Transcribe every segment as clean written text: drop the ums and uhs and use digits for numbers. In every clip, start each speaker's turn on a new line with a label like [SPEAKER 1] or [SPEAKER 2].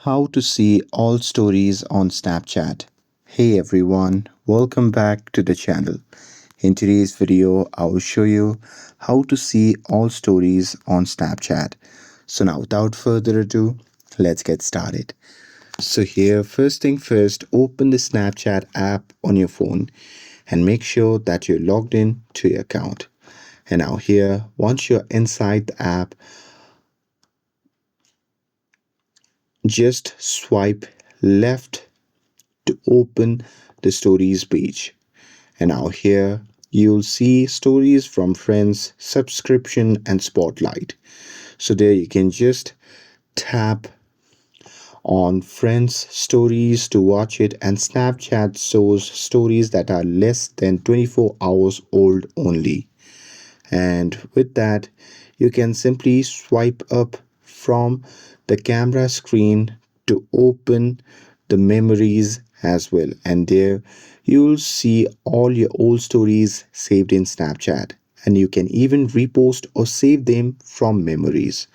[SPEAKER 1] How to see all stories on Snapchat. Hey everyone, welcome back to the channel. In today's video, I will show you how to see all stories on Snapchat. So now without further ado, let's get started. So here, first thing first, open the Snapchat app on your phone and make sure that you're logged in to your account. And now here, once you're inside the app, just swipe left to open the stories page. And now here you'll see stories from friends, subscription, and spotlight. So there you can just tap on friends stories to watch it, and Snapchat shows stories that are less than 24 hours old only. And with that, you can simply swipe up from the camera screen to open the memories as well. And there you'll see all your old stories saved in Snapchat. And you can even repost or save them from memories.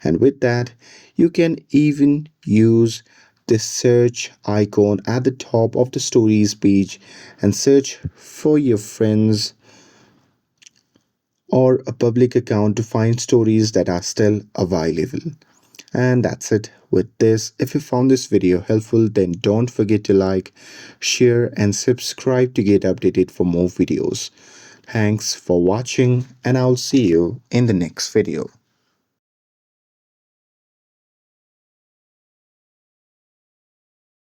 [SPEAKER 1] And with that, you can even use the search icon at the top of the stories page and search for your friends or a public account to find stories that are still available. And that's it with this. If you found this video helpful, then don't forget to like, share, and subscribe to get updated for more videos. Thanks for watching, and I'll see you in the next video.